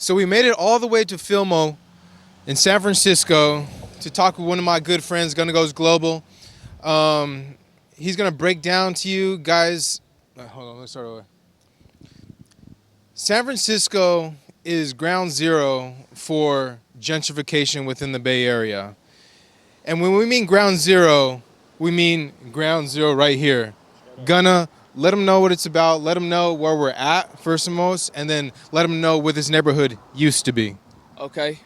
So we made it all the way to Fillmore in San Francisco to talk with one of my good friends, Gunna Goes Global. He's gonna break down to you guys. Hold on, let's start over. San Francisco is ground zero for gentrification within the Bay Area. And when we mean ground zero, we mean ground zero right here. Gunna, let them know what it's about. Let them know where we're at, first and most, and then let them know what this neighborhood used to be. Okay.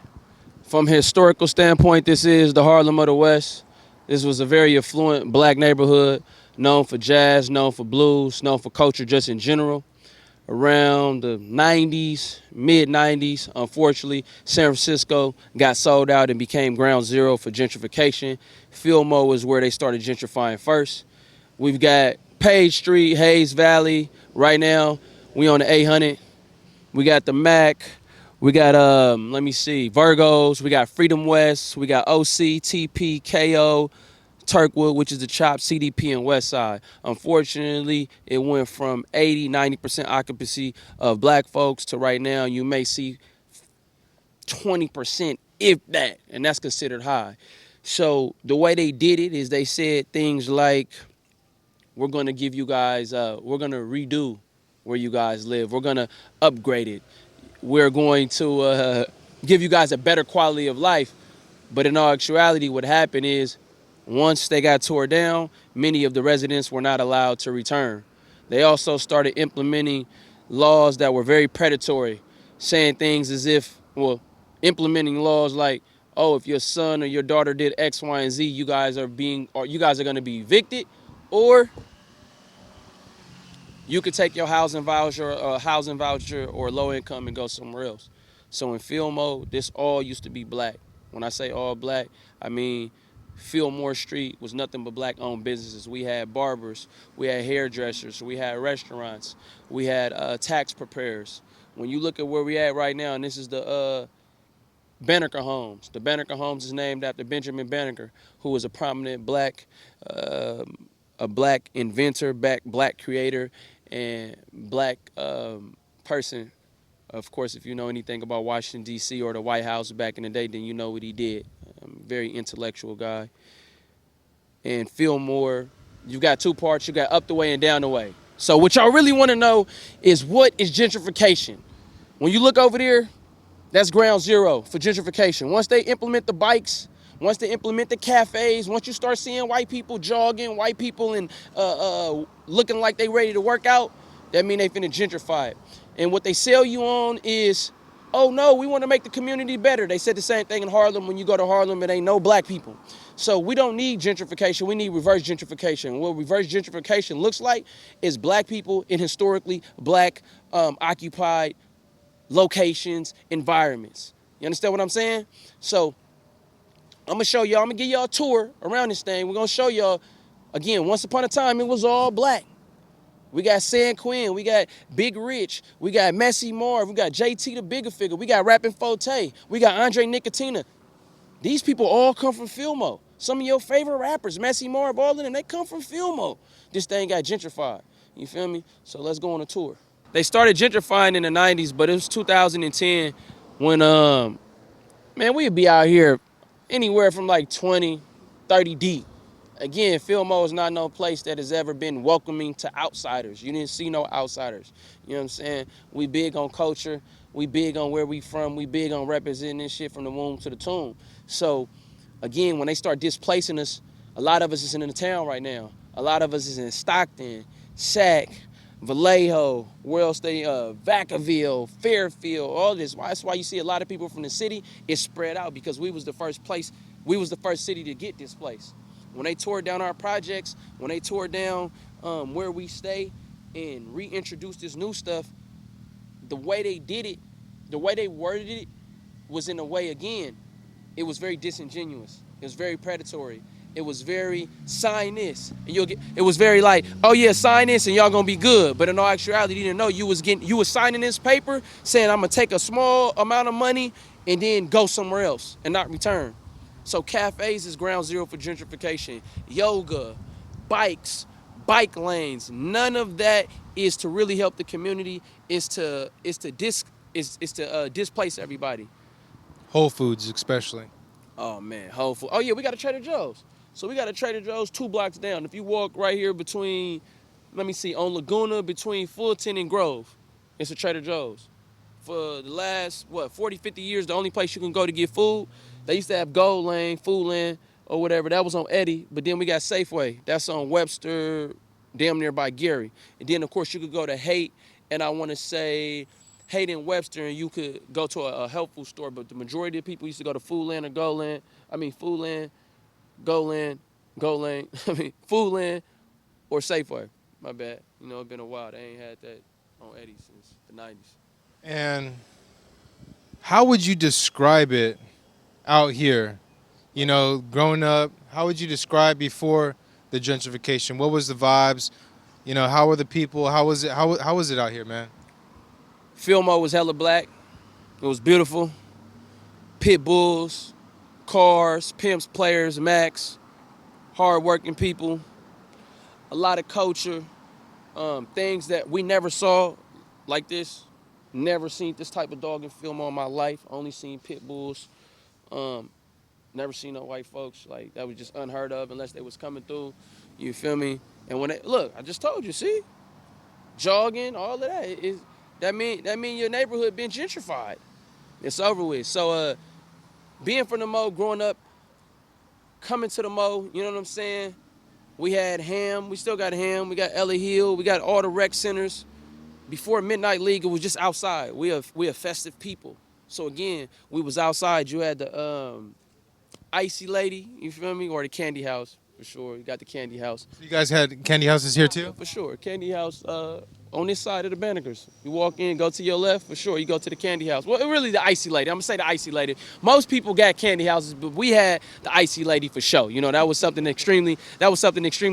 From a historical standpoint, this is the Harlem of the West. This was a very affluent black neighborhood, known for jazz, known for blues, known for culture just in general. Around the 90s, mid-90s, unfortunately, San Francisco got sold out and became ground zero for gentrification. Fillmore was where they started gentrifying first. We've got Page Street, Hayes Valley. Right now, we on the 800. We got the Mac. We got, let me see, Virgos. We got Freedom West. We got OC, TP, KO, Turkwood, which is the Chop, CDP, and West Side. Unfortunately, it went from 80, 90% occupancy of black folks to right now you may see 20%, if that, and that's considered high. So the way they did it is they said things like, we're going to give you guys, we're going to redo where you guys live. We're going to upgrade it. We're going to give you guys a better quality of life. But in all actuality, what happened is once they got tore down, many of the residents were not allowed to return. They also started implementing laws that were very predatory, saying things as if, well, implementing laws like, oh, if your son or your daughter did X, Y, and Z, you guys are going to be evicted, or you could take your housing voucher or low income and go somewhere else. So in Fillmore, this all used to be black. When I say all black, I mean Fillmore Street was nothing but black-owned businesses. We had barbers, we had hairdressers, we had restaurants, we had tax preparers. When you look at where we at right now, and this is the Banaker Homes. The Banaker Homes is named after Benjamin Banaker, who was a prominent black inventor, black creator, and black person. Of course, if you know anything about Washington, D.C. or the White House back in the day, then you know what he did. Very intellectual guy. And Fillmore, you got two parts. You got up the way and down the way. So what y'all really want to know is, what is gentrification? When you look over there, that's ground zero for gentrification. Once they implement the bikes, once they implement the cafes, once you start seeing white people jogging, white people and looking like they ready to work out, that mean they finna gentrify it. And what they sell you on is, oh no, we want to make the community better. They said the same thing in Harlem. When you go to Harlem, it ain't no black people. So we don't need gentrification. We need reverse gentrification. What reverse gentrification looks like is black people in historically black occupied locations, environments. You understand what I'm saying? So I'm gonna show y'all, I'm gonna give y'all a tour around this thing. We're gonna show y'all, again, once upon a time, it was all black. We got San Quinn, we got Big Rich, we got Messy Marv, we got JT the Bigger Figure, we got Rappin' Forte, we got Andre Nicotina. These people all come from Fillmore. Some of your favorite rappers, Messy Marv, all of them, they come from Fillmore. This thing got gentrified, you feel me? So let's go on a tour. They started gentrifying in the 90s, but it was 2010 when, man, we'd be out here anywhere from like 20, 30 deep. Again, Fillmore is not no place that has ever been welcoming to outsiders. You didn't see no outsiders. You know what I'm saying? We big on culture. We big on where we from. We big on representing this shit from the womb to the tomb. So, again, when they start displacing us, a lot of us is in the town right now. A lot of us is in Stockton, Sac, Vallejo, where else they, Vacaville, Fairfield, all this. That's why you see a lot of people from the city is spread out, because we was the first city to get displaced. When they tore down our projects, when they tore down where we stay and reintroduced this new stuff, the way they did it, the way they worded it was in a way, again, it was very disingenuous. It was very predatory. It was very, sign this, and you'll get. It was very like, oh yeah, sign this and y'all gonna be good. But in all actuality, you didn't know you was signing this paper saying I'm gonna take a small amount of money and then go somewhere else and not return. So cafes is ground zero for gentrification. Yoga, bikes, bike lanes, none of that is to really help the community. Is to is to displace everybody. Whole Foods, especially. Oh man, Whole Foods. Oh yeah, we got a Trader Joe's. So we got a Trader Joe's 2 blocks down. If you walk right here between, let me see, on Laguna between Fulton and Grove, it's a Trader Joe's. For the last, 40, 50 years, the only place you can go to get food, they used to have Gold Lane, Food Land, or whatever. That was on Eddy. But then we got Safeway. That's on Webster, damn near by Gary. And then, of course, you could go to Haight, and I want to say Haight and Webster, and you could go to a health food store. But the majority of people used to go to Food Land or Gold Land. I mean, Food Land, Gold Land, Food Land, or Safeway. My bad. You know, it's been a while. They ain't had that on Eddy since the 90s. And how would you describe it out here? You know, growing up, how would you describe before the gentrification? What was the vibes? You know, how were the people? How was it? How was it out here, man? Fillmore was hella black. It was beautiful. Pit bulls, cars, pimps, players, Max, hard-working people, a lot of culture, things that we never saw like this. Never seen this type of dog in Fillmore in my life. Only seen pit bulls. Never seen no white folks. Like, that was just unheard of unless they was coming through. You feel me? And when they, look, I just told you, see? Jogging, all of that. That mean your neighborhood been gentrified. It's over with. So being from the Mo, growing up, coming to the Mo, you know what I'm saying? We had Ham, we still got Ham, we got Ellie Hill, we got all the rec centers. Before Midnight League, it was just outside. We a festive people. So again, we was outside. You had the Icy Lady, you feel me? Or the Candy House, for sure. You got the Candy House. You guys had candy houses here too? For sure. Candy House on this side of the Banekers. You walk in, go to your left, for sure. You go to the Candy House. Well, really the Icy Lady. I'm going to say the Icy Lady. Most people got candy houses, but we had the Icy Lady for sure. You know, that was something extremely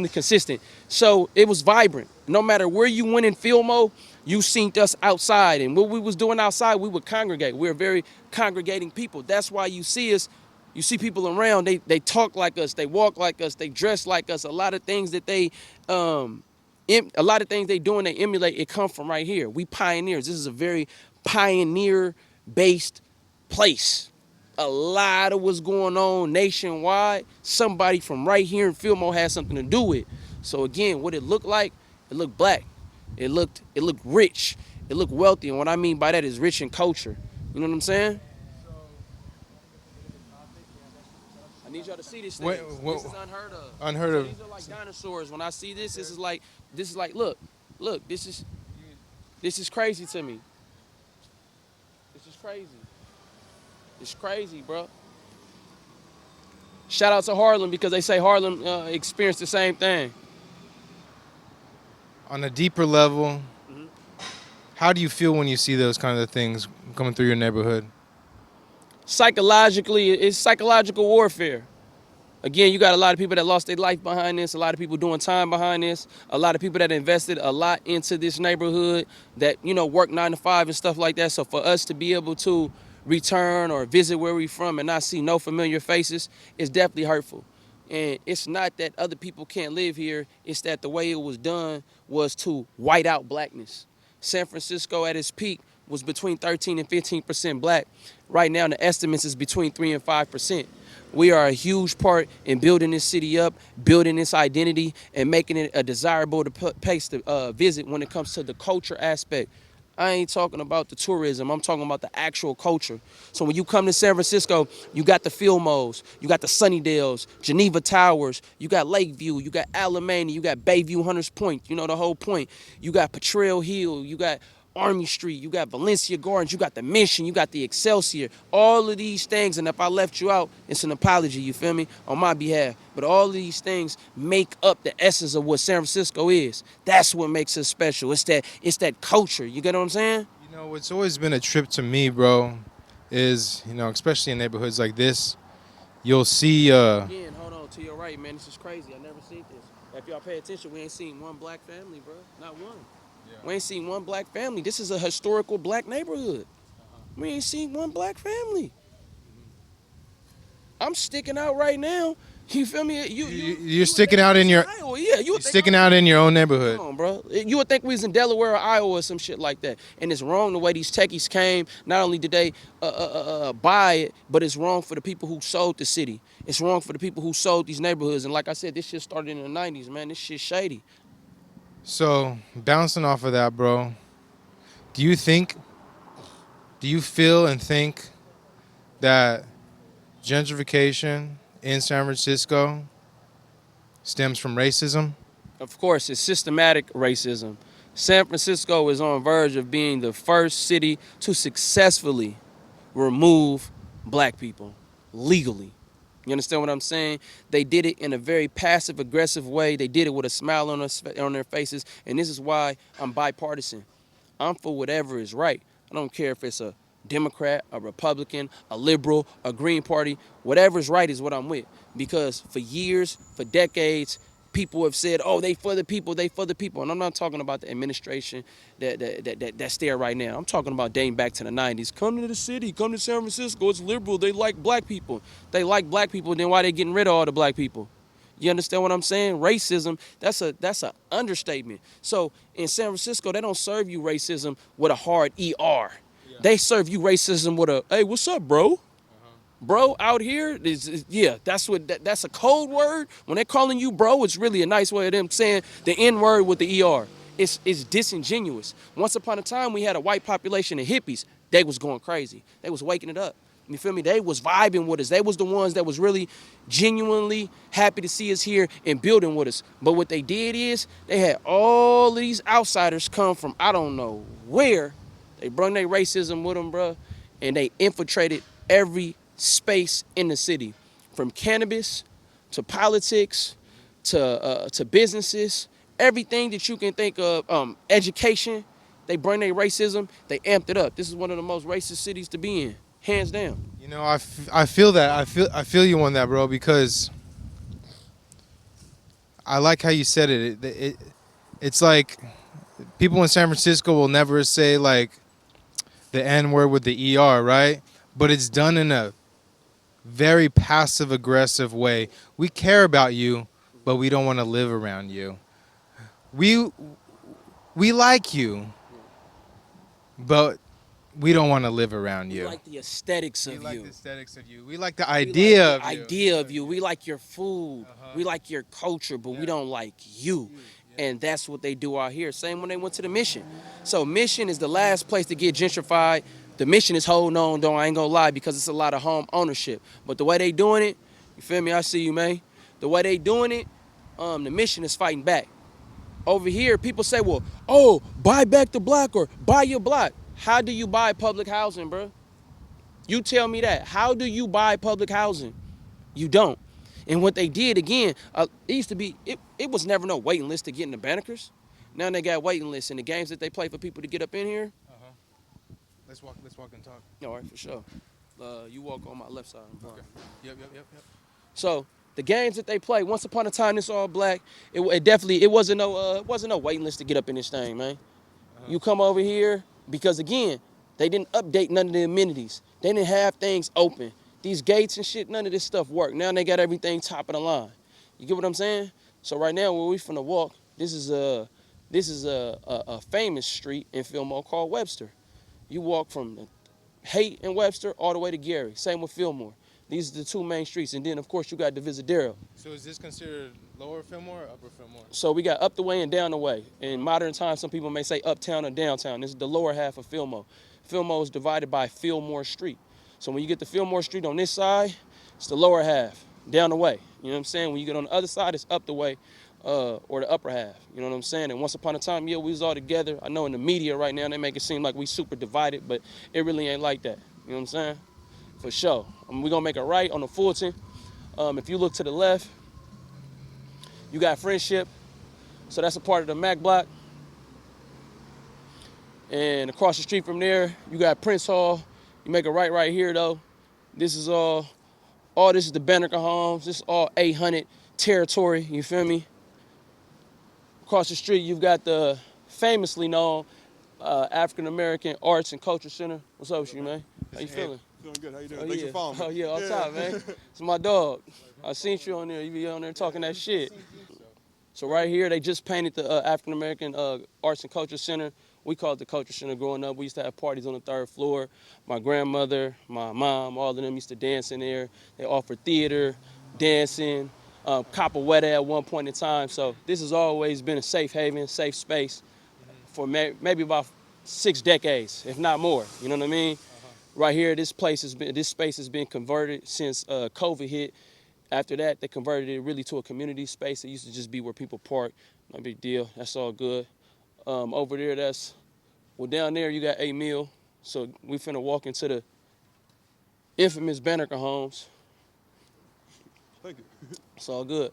consistent. So it was vibrant. No matter where you went in Fillmore, you seen us outside. And what we was doing outside, we would congregate. We're very congregating people. That's why you see us. You see people around, they talk like us, they walk like us, they dress like us. A lot of things that they do and they emulate, it come from right here. We pioneers. This is a very pioneer-based place. A lot of what's going on nationwide, somebody from right here in Fillmore has something to do with. So again, what it looked like, it looked black. It looked rich. It looked wealthy. And what I mean by that is rich in culture. You know what I'm saying? I need y'all to see this thing. This is unheard of. Unheard of. These are like dinosaurs. When I see this, this is like, look, this is crazy to me. This is crazy. It's crazy, bro. Shout out to Harlem because they say Harlem experienced the same thing. On a deeper level, how do you feel when you see those kind of things coming through your neighborhood? Psychologically, it's psychological warfare. Again, you got a lot of people that lost their life behind this, a lot of people doing time behind this, a lot of people that invested a lot into this neighborhood that, you know, work 9 to 5 and stuff like that. So for us to be able to return or visit where we from and not see no familiar faces is definitely hurtful. And it's not that other people can't live here, it's that the way it was done was to white out blackness. San Francisco at its peak was between 13 and 15% black. Right now, the estimates is between 3 and 5%. We are a huge part in building this city up, building this identity, and making it a desirable place to visit when it comes to the culture aspect. I ain't talking about the tourism. I'm talking about the actual culture. So when you come to San Francisco, you got the Fillmores, you got the Sunnydales, Geneva Towers, you got Lakeview, you got Alamany, you got Bayview, Hunters Point, you know the whole point. You got Potrero Hill, you got Army Street, you got Valencia Gardens, you got the Mission, you got the Excelsior, all of these things, and if I left you out, it's an apology, you feel me, on my behalf. But all of these things make up the essence of what San Francisco is. That's what makes us special. It's that culture, you get what I'm saying? You know, what's always been a trip to me, bro, is, you know, especially in neighborhoods like this, you'll see... Again, hold on, to your right, man, this is crazy. I never seen this. If y'all pay attention, we ain't seen one black family, bro, not one. We ain't seen one black family. This is a historical black neighborhood. We ain't seen one black family. I'm sticking out right now. You feel me? You're sticking out in your Iowa. Yeah, you you're would think sticking out in your own neighborhood. come on, bro. You would think we was in Delaware or Iowa or some shit like that. And it's wrong the way these techies came. Not only did they buy it, but it's wrong for the people who sold the city. It's wrong for the people who sold these neighborhoods. And like I said, this shit started in the 90s, man. This shit shady. So bouncing off of that, bro, do you feel and think that gentrification in San Francisco stems from racism? Of course, it's systematic racism. San Francisco is on the verge of being the first city to successfully remove black people legally. You understand what I'm saying? They did it in a very passive-aggressive way. They did it with a smile on their faces, and this is why I'm bipartisan. I'm for whatever is right. I don't care if it's a Democrat, a Republican, a liberal, a Green Party. Whatever's right is what I'm with. Because for years, for decades, people have said, oh, they for the people, they for the people. And I'm not talking about the administration that's there right now. I'm talking about dating back to the 90s. Come to the city, come to San Francisco, it's liberal, they like black people. They like black people, then why they getting rid of all the black people? You understand what I'm saying? Racism, that's a understatement. So in San Francisco, they don't serve you racism with a hard ER. Yeah. They serve you racism with a, hey, what's up, bro? Bro out here, that's a code word. When they're calling you bro, it's really a nice way of them saying the N word with the ER. It's disingenuous. Once upon a time, we had a white population of hippies. They was going crazy. They was waking it up. You feel me? They was vibing with us. They was the ones that was really genuinely happy to see us here and building with us. But what they did is they had all of these outsiders come from I don't know where. They brought their racism with them, bro, and they infiltrated every space in the city, from cannabis to politics to businesses, everything that you can think of, education. They bring their racism, they amped it up. This is one of the most racist cities to be in, hands down. You know, I feel that. I feel you on that, bro, because I like how you said it. It's like people in San Francisco will never say like the N word with the ER, right? But it's done in a very passive aggressive way. We care about you, but we don't want to live around you. We like you, but we don't want to live around you. We like the aesthetics of you. We like the aesthetics of you. We like the idea of you. We like your food. We like your culture, but we don't like you. And that's what they do out here. Same when they went to the Mission. So Mission is the last place to get gentrified. The Mission is holding on, though, I ain't gonna lie, because it's a lot of home ownership. But the way they doing it, you feel me? I see you, man. The way they doing it, the Mission is fighting back. Over here, people say, well, oh, buy back the block or buy your block. How do you buy public housing, bro? You tell me that. How do you buy public housing? You don't. And what they did, again, it used to be, it was never no waiting list to get in the Banakers. Now they got waiting lists in the games that they play for people to get up in here. Let's walk and talk. All right, for sure. You walk on my left side. Okay. Yep. So the games that they play, once upon a time, it's all black. It wasn't no waiting list to get up in this thing, man. You come over here because again, they didn't update none of the amenities. They didn't have things open. These gates and shit, none of this stuff worked. Now they got everything top of the line. You get what I'm saying? So right now, where we finna walk, this is a famous street in Fillmore called Webster. You walk from Haight and Webster all the way to Gary. Same with Fillmore. These are the two main streets. And then, of course, you got the Visadero. So is this considered lower Fillmore or upper Fillmore? So we got up the way and down the way. In modern times, some people may say uptown or downtown. This is the lower half of Fillmore. Fillmore is divided by Fillmore Street. So when you get to Fillmore Street on this side, it's the lower half, down the way. You know what I'm saying? When you get on the other side, it's up the way. Or the upper half, you know what I'm saying? And once upon a time, yeah, we was all together. I know in the media right now, they make it seem like we super divided, but it really ain't like that. You know what I'm saying? For sure. We're gonna make a right on the Fulton. If you look to the left, you got Friendship. So that's a part of the Mac block. And across the street from there, you got Prince Hall. You make a right here though. This is all this is the Banaker Homes. This is all 800 territory, you feel me? Across the street, you've got the famously known African American Arts and Culture Center. What's up with you, man? How you feeling? Feeling good. How you doing? Oh, Thanks yeah. for following me. Oh, yeah, all time, man. It's my dog. I seen you on there. You be on there talking that shit. So right here, they just painted the African American Arts and Culture Center. We called it the Culture Center growing up. We used to have parties on the 3rd floor. My grandmother, my mom, all of them used to dance in there. They offered theater, dancing, capoeira at one point in time. So this has always been a safe haven, safe space for maybe about 6 decades, if not more. You know what I mean? Right here, this space has been converted since COVID hit. After that, they converted it really to a community space. It used to just be where people park. No big deal. That's all good. Over there, down there you got a meal. So we finna walk into the infamous Banaker Homes. Thank you. It's all good.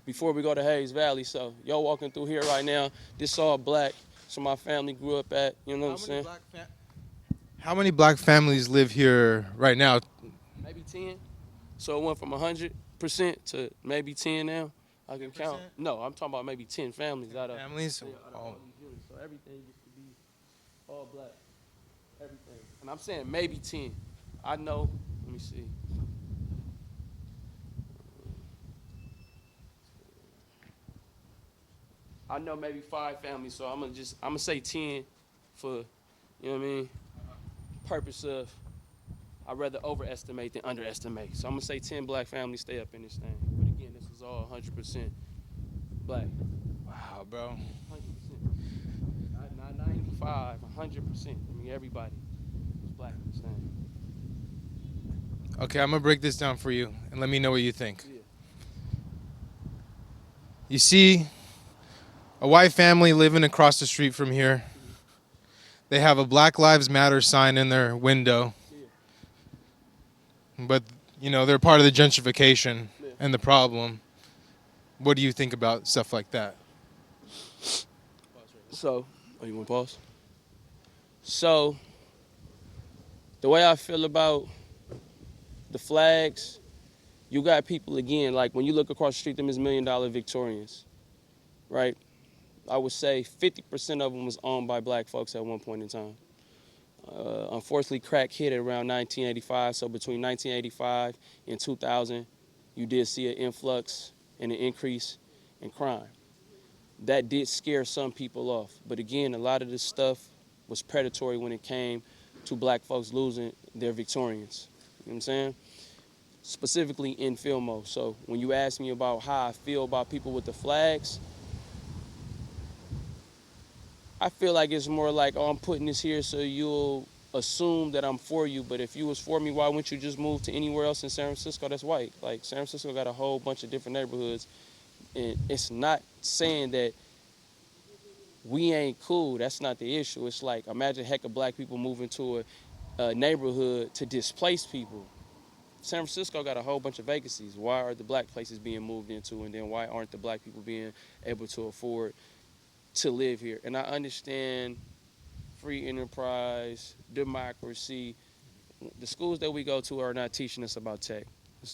Before we go to Hayes Valley, so y'all walking through here right now. This all black. So my family grew up at. You know what I'm saying? How many black families live here right now? Maybe 10. So it went from 100% to maybe 10 now. I can 10%? count. No, I'm talking about maybe 10 families out of Families? yeah, out of all these units. So everything used to be all black. Everything. And I'm saying maybe 10. I know. Let me see. I know maybe 5 families, so I'm gonna say 10 for, you know what I mean, purpose of I'd rather overestimate than underestimate. So I'm gonna say 10 black families stay up in this thing. But again, this is all 100% black. Wow, bro. 100%. Not 95, 100%. I mean, everybody is black in this thing. Okay, I'm gonna break this down for you and let me know what you think. Yeah. You see a white family living across the street from here. They have a Black Lives Matter sign in their window. But, you know, they're part of the gentrification and the problem. What do you think about stuff like that? So, you want to pause? So, the way I feel about the flags, you got people, again, like when you look across the street, them is $1 million Victorians, right? I would say 50% of them was owned by black folks at one point in time. Unfortunately, crack hit around 1985, so between 1985 and 2000, you did see an influx and an increase in crime. That did scare some people off, but again, a lot of this stuff was predatory when it came to black folks losing their Victorians. You know what I'm saying? Specifically in Fillmore. So when you ask me about how I feel about people with the flags, I feel like it's more like, oh, I'm putting this here so you'll assume that I'm for you. But if you was for me, why wouldn't you just move to anywhere else in San Francisco that's white? Like, San Francisco got a whole bunch of different neighborhoods. And it's not saying that we ain't cool. That's not the issue. It's like, imagine heck of black people moving to a neighborhood to displace people. San Francisco got a whole bunch of vacancies. Why are the black places being moved into? And then why aren't the black people being able to afford to live here? And I understand free enterprise, democracy. The schools that we go to are not teaching us about tech.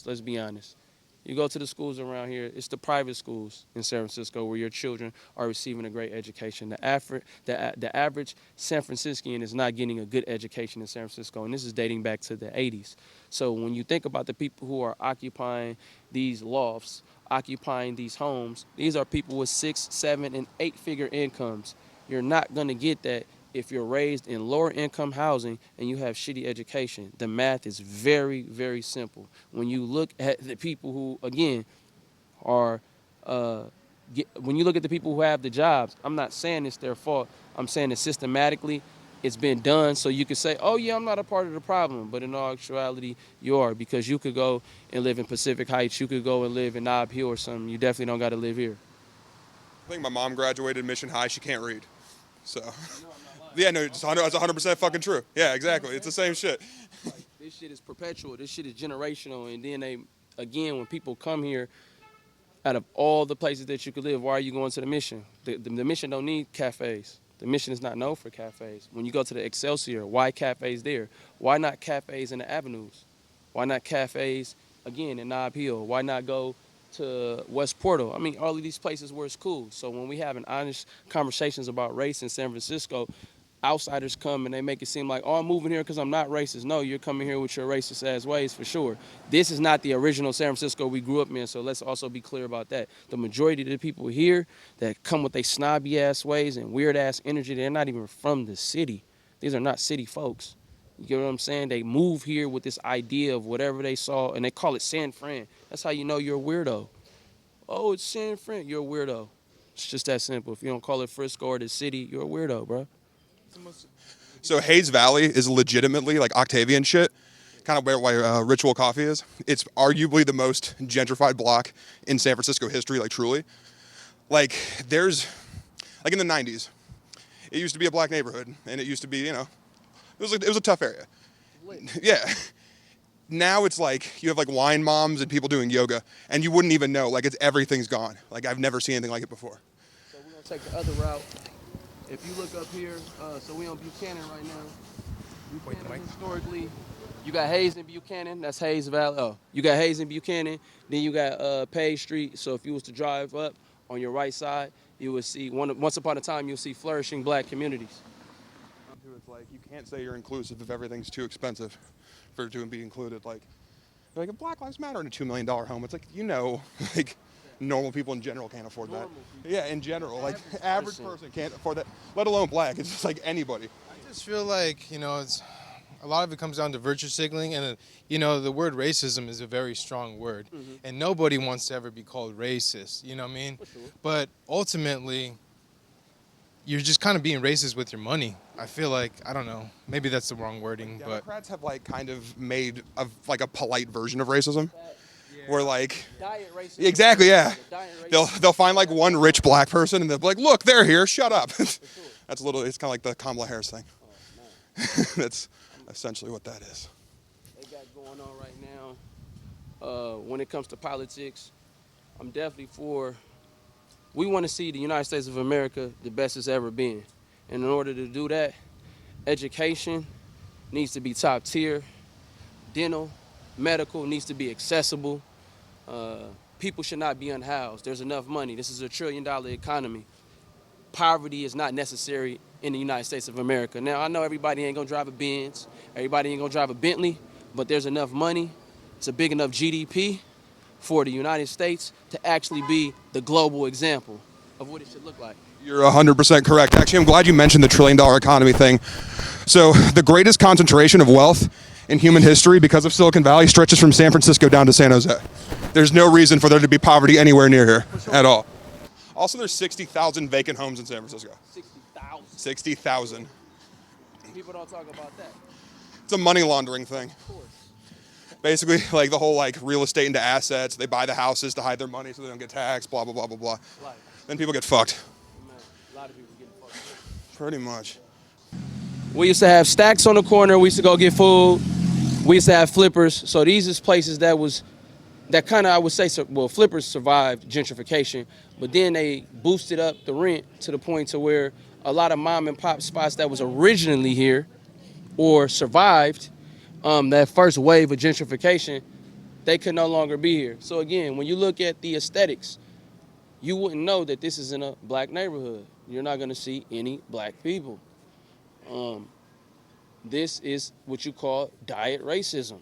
Let's be honest. You go to the schools around here, it's the private schools in San Francisco where your children are receiving a great education. The average San Franciscan is not getting a good education in San Francisco, and this is dating back to the 80s. So when you think about the people who are occupying these lofts, occupying these homes, these are people with 6, 7, and 8-figure incomes. You're not going to get that if you're raised in lower income housing and you have shitty education. The math is very, very simple. When you look at the people who, again, are, when you look at the people who have the jobs, I'm not saying it's their fault. I'm saying that systematically it's been done so you could say, oh yeah, I'm not a part of the problem. But in all actuality, you are, because you could go and live in Pacific Heights. You could go and live in Nob Hill or something. You definitely don't got to live here. I think my mom graduated Mission High. She can't read. So, yeah, no, it's 100% fucking true. Yeah, exactly. It's the same shit. Like, this shit is perpetual. This shit is generational. And then again, when people come here, out of all the places that you could live, why are you going to the Mission? The Mission don't need cafes. The Mission is not known for cafes. When you go to the Excelsior, why cafes there? Why not cafes in the avenues? Why not cafes, again, in Nob Hill? Why not go to West Portal. I mean, all of these places where it's cool. So when we having honest conversations about race in San Francisco, outsiders come and they make it seem like, oh, I'm moving here because I'm not racist. No, you're coming here with your racist ass ways for sure. This is not the original San Francisco we grew up in, so let's also be clear about that. The majority of the people here that come with their snobby ass ways and weird ass energy, they're not even from the city. These are not city folks. You get what I'm saying? They move here with this idea of whatever they saw, and they call it San Fran. That's how you know you're a weirdo. Oh, it's San Fran. You're a weirdo. It's just that simple. If you don't call it Frisco or the city, you're a weirdo, bro. So Hayes Valley is legitimately like Octavian shit, kind of where Ritual Coffee is. It's arguably the most gentrified block in San Francisco history, like truly. Like there's, like in the 90s, it used to be a black neighborhood, and it used to be, you know, it was a tough area. Yeah. Now it's like you have like wine moms and people doing yoga, and you wouldn't even know. Like everything's gone. Like I've never seen anything like it before. So we're gonna take the other route. If you look up here, so we on Buchanan right now. Buchanan historically, you got Hayes and Buchanan. That's Hayes Valley. Oh, you got Hayes and Buchanan. Then you got Page Street. So if you was to drive up on your right side, you would see once upon a time you'll see flourishing black communities. It's like you can't say you're inclusive if everything's too expensive for it to be included. Like a Black Lives Matter in a $2 million home. It's like, you know, like normal people in general can't afford that. Yeah, in general, like average person can't afford that, let alone black. It's just like anybody. I just feel like, you know, it's a lot of it comes down to virtue signaling, and you know, the word racism is a very strong word, and nobody wants to ever be called racist. You know what I mean? Sure. But ultimately, you're just kind of being racist with your money. I feel like, I don't know, maybe that's the wrong wording, but Democrats have like kind of made like a polite version of racism. Where like diet racism. Exactly, yeah. They'll find like one rich black person and they'll be like, look, they're here, shut up. That's a little, it's kind of like the Kamala Harris thing. That's essentially what that is. They got going on right now. When it comes to politics, I'm definitely for, we want to see the United States of America the best it's ever been. And in order to do that, education needs to be top tier. Dental, medical needs to be accessible. People should not be unhoused. There's enough money. This is a $1 trillion economy. Poverty is not necessary in the United States of America. Now, I know everybody ain't gonna drive a Benz, everybody ain't gonna drive a Bentley, but there's enough money, it's a big enough GDP for the United States to actually be the global example of what it should look like. You're 100% correct. Actually, I'm glad you mentioned the $1 trillion economy thing. So the greatest concentration of wealth in human history because of Silicon Valley stretches from San Francisco down to San Jose. There's no reason for there to be poverty anywhere near here at all. Also, there's 60,000 vacant homes in San Francisco. 60,000. 60,000. People don't talk about that. It's a money laundering thing. Of course. Basically, like the whole like real estate into assets. They buy the houses to hide their money so they don't get taxed, blah, blah, blah, blah, blah. Then people get fucked. Man, a lot of people getting fucked. Pretty much. We used to have stacks on the corner. We used to go get food. We used to have flippers. So these is places that kind of, I would say, well, flippers survived gentrification, but then they boosted up the rent to the point to where a lot of mom and pop spots that was originally here or survived that first wave of gentrification, they could no longer be here. So again, when you look at the aesthetics, you wouldn't know that this is in a black neighborhood. You're not gonna see any black people. This is what you call diet racism.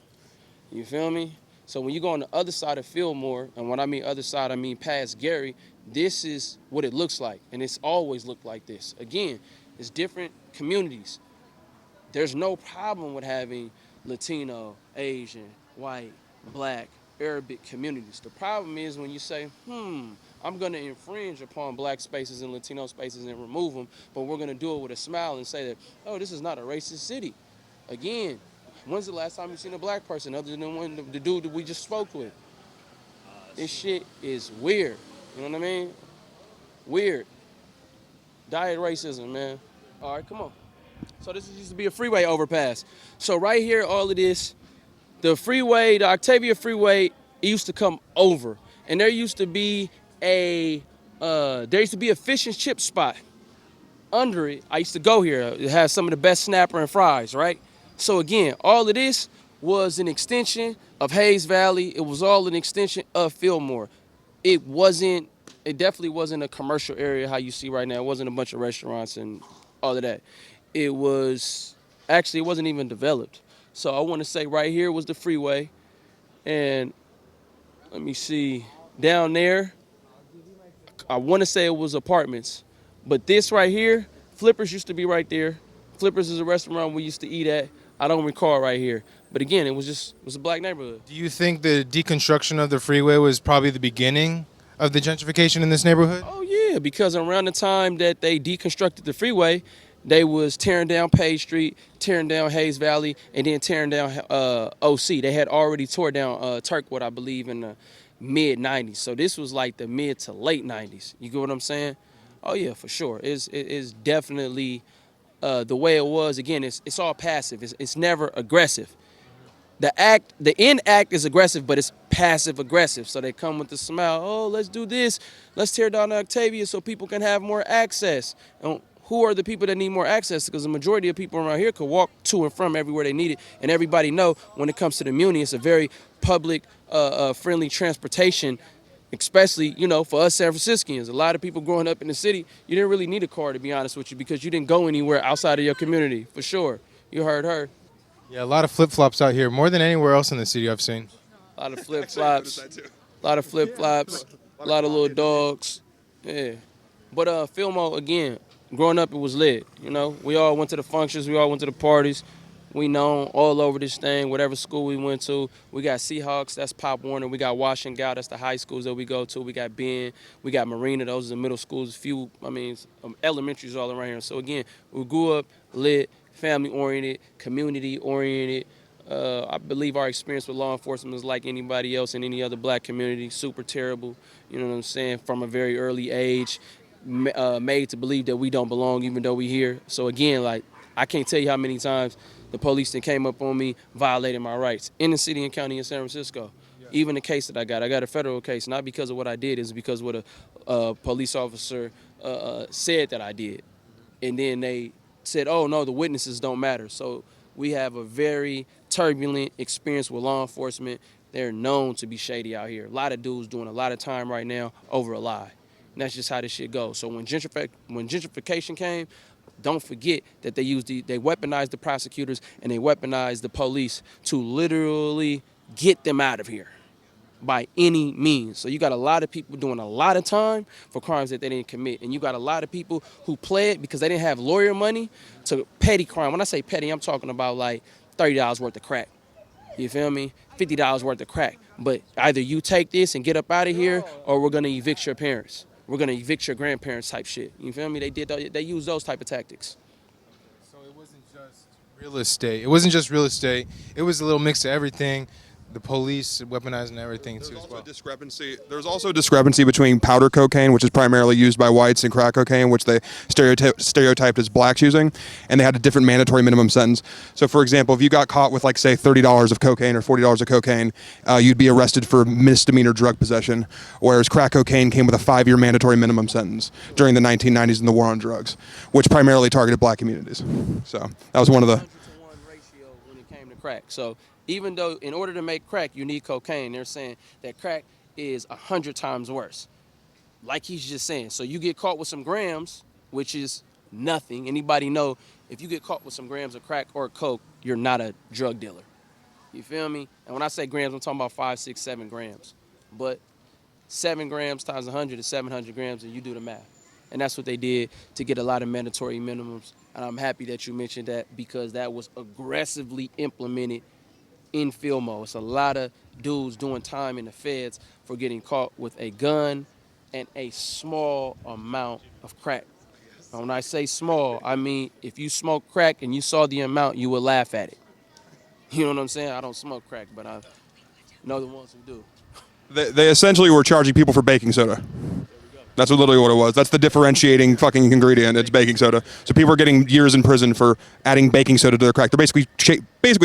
You feel me? So when you go on the other side of Fillmore, and when I mean other side, I mean past Gary, this is what it looks like. And it's always looked like this. Again, it's different communities. There's no problem with having Latino, Asian, white, black, Arabic communities. The problem is when you say, I'm gonna infringe upon black spaces and Latino spaces and remove them, but we're gonna do it with a smile and say that, oh, this is not a racist city. Again, when's the last time you seen a black person other than the dude that we just spoke with? This shit is weird. You know what I mean? Weird. Diet racism, man. All right, come on. So this used to be a freeway overpass. So right here, all of this, the freeway, the Octavia Freeway, it used to come over. And there used to be a fish and chip spot under it. I used to go here. It has some of the best snapper and fries, right? So again, all of this was an extension of Hayes Valley. It was all an extension of Fillmore. it wasn't. It definitely wasn't a commercial area how you see right now. It wasn't a bunch of restaurants and all of that. It was actually it wasn't even developed. So I want to say right here was the freeway, and let me see down there. I want to say it was apartments, but this right here, Flippers used to be right there. Flippers is a restaurant we used to eat at. I don't recall right here, but again, it was a black neighborhood. Do you think the deconstruction of the freeway was probably the beginning of the gentrification in this neighborhood? Oh yeah, because around the time that they deconstructed the freeway, they was tearing down Page Street, tearing down Hayes Valley, and then tearing down OC. They had already tore down Turkwood, I believe, in the mid '90s. So this was like the mid to late '90s. You get what I'm saying? Oh yeah, for sure. It's definitely the way it was. Again, it's all passive. It's never aggressive. The end act is aggressive, but it's passive aggressive. So they come with the smile. Oh, let's do this. Let's tear down the Octavia so people can have more access. And who are the people that need more access? Because the majority of people around here could walk to and from everywhere they need it. And everybody know when it comes to the Muni, it's a very public, friendly transportation, especially, for us San Franciscans. A lot of people growing up in the city, you didn't really need a car, to be honest with you, because you didn't go anywhere outside of your community, for sure. You heard her. Yeah, a lot of flip-flops out here, more than anywhere else in the city I've seen. A lot of flip-flops, a lot of flip-flops, a lot of little dogs. Yeah. But Fillmore, again, growing up, it was lit. We all went to the functions, we all went to the parties. We known all over this thing, whatever school we went to. We got Seahawks, that's Pop Warner. We got Washington, that's the high schools that we go to. We got Ben, we got Marina, those are the middle schools. Elementaries all around here. So again, we grew up lit, family-oriented, community-oriented. I believe our experience with law enforcement is like anybody else in any other black community, super terrible, you know what I'm saying, from a very early age, made to believe that we don't belong even though we here. So again, I can't tell you how many times the police that came up on me violating my rights in the city and county in San Francisco. Yeah. Even the case that I got a federal case, not because of what I did, it's because what a police officer said that I did. And then they said, oh, no, the witnesses don't matter. So we have a very turbulent experience with law enforcement. They're known to be shady out here. A lot of dudes doing a lot of time right now over a lie. And that's just how this shit goes. So when gentrification came, don't forget that they weaponized the prosecutors and they weaponized the police to literally get them out of here by any means. So you got a lot of people doing a lot of time for crimes that they didn't commit. And you got a lot of people who pled because they didn't have lawyer money to petty crime. When I say petty, I'm talking about like $30 worth of crack. You feel me? $50 worth of crack. But either you take this and get up out of here or we're going to evict your parents. We're going to evict your grandparents type shit. You feel me? They use those type of tactics. So it wasn't just real estate. It wasn't just real estate. It was a little mix of everything. The police weaponizing everything too as well. There's also a discrepancy between powder cocaine, which is primarily used by whites, and crack cocaine, which they stereotyped as blacks using, and they had a different mandatory minimum sentence. So, for example, if you got caught with, like, say, $30 of cocaine or $40 of cocaine, you'd be arrested for misdemeanor drug possession, whereas crack cocaine came with a 5-year mandatory minimum sentence during the 1990s and the war on drugs, which primarily targeted black communities. So that was one of the 100-to-1 ratio when it came to crack. So even though in order to make crack, you need cocaine, they're saying that crack is 100 times worse. Like he's just saying. So you get caught with some grams, which is nothing. Anybody know if you get caught with some grams of crack or coke, you're not a drug dealer. You feel me? And when I say grams, I'm talking about 5, 6, 7 grams. But 7 grams times 100 is 700 grams, and you do the math. And that's what they did to get a lot of mandatory minimums. And I'm happy that you mentioned that because that was aggressively implemented in Fillmore. It's a lot of dudes doing time in the feds for getting caught with a gun and a small amount of crack. And when I say small, I mean if you smoke crack and you saw the amount, you would laugh at it. You know what I'm saying? I don't smoke crack, but I know the ones who do. They essentially were charging people for baking soda. That's literally what it was. That's the differentiating fucking ingredient. It's baking soda. So people are getting years in prison for adding baking soda to their crack. They're basically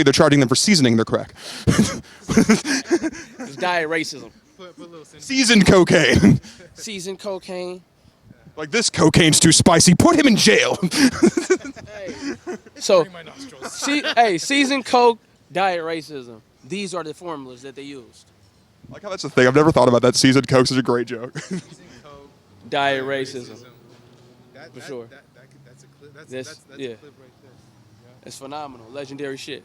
they're charging them for seasoning their crack. It's diet racism. Seasoned cocaine. Seasoned cocaine. Like, this cocaine's too spicy. Put him in jail. So, seasoned coke, diet racism. These are the formulas that they used. Like how that's the thing. I've never thought about that. Seasoned Coke's is a great joke. Diet racism. For sure. That's a clip. That's yeah. A clip right there. It's phenomenal. Legendary shit.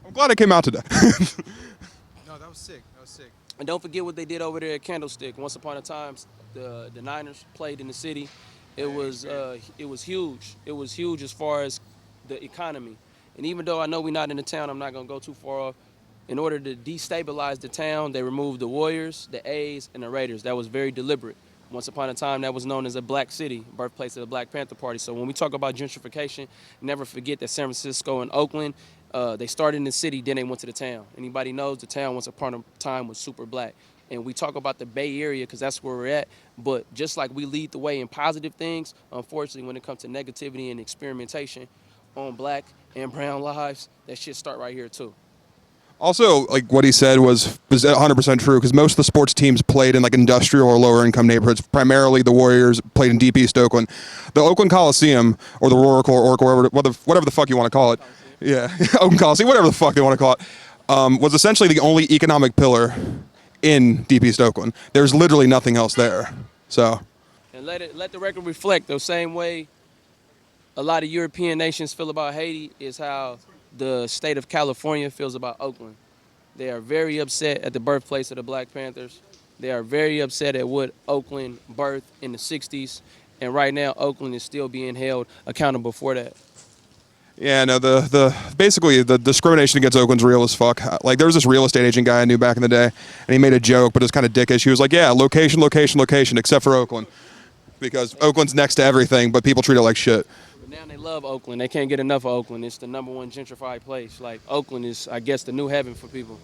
I'm glad it came out today. No, that was sick. That was sick. And don't forget what they did over there at Candlestick. Once upon a time, the Niners played in the city. It was huge. It was huge as far as the economy. And even though I know we're not in the town, I'm not gonna go too far off. In order to destabilize the town, they removed the Warriors, the A's, and the Raiders. That was very deliberate. Once upon a time, that was known as a black city, birthplace of the Black Panther Party. So when we talk about gentrification, never forget that San Francisco and Oakland, they started in the city, then they went to the town. Anybody knows the town once upon a time was super black. And we talk about the Bay Area because that's where we're at. But just like we lead the way in positive things, unfortunately, when it comes to negativity and experimentation on black and brown lives, that shit start right here too. Also, like what he said was 100% true because most of the sports teams played in like industrial or lower income neighborhoods. Primarily, the Warriors played in Deep East Oakland. The Oakland Coliseum or the Oracle or whatever the fuck you want to call it. Yeah, Oakland Coliseum, whatever the fuck they want to call it, was essentially the only economic pillar in Deep East Oakland. There's literally nothing else there. So, and let the record reflect the same way a lot of European nations feel about Haiti is how the state of California feels about Oakland. They are very upset at the birthplace of the Black Panthers. They are very upset at what Oakland birthed in the 60s. And right now, Oakland is still being held accountable for that. yeah, no, basically the discrimination against Oakland's real as fuck. Like there was this real estate agent guy I knew back in the day, and he made a joke, but it was kind of dickish. He was like, yeah, location, except for Oakland. Because Oakland's next to everything, but people treat it like shit. Now they love Oakland. They can't get enough of Oakland. It's the #1 gentrified place. Like, Oakland is, I guess, the new heaven for people.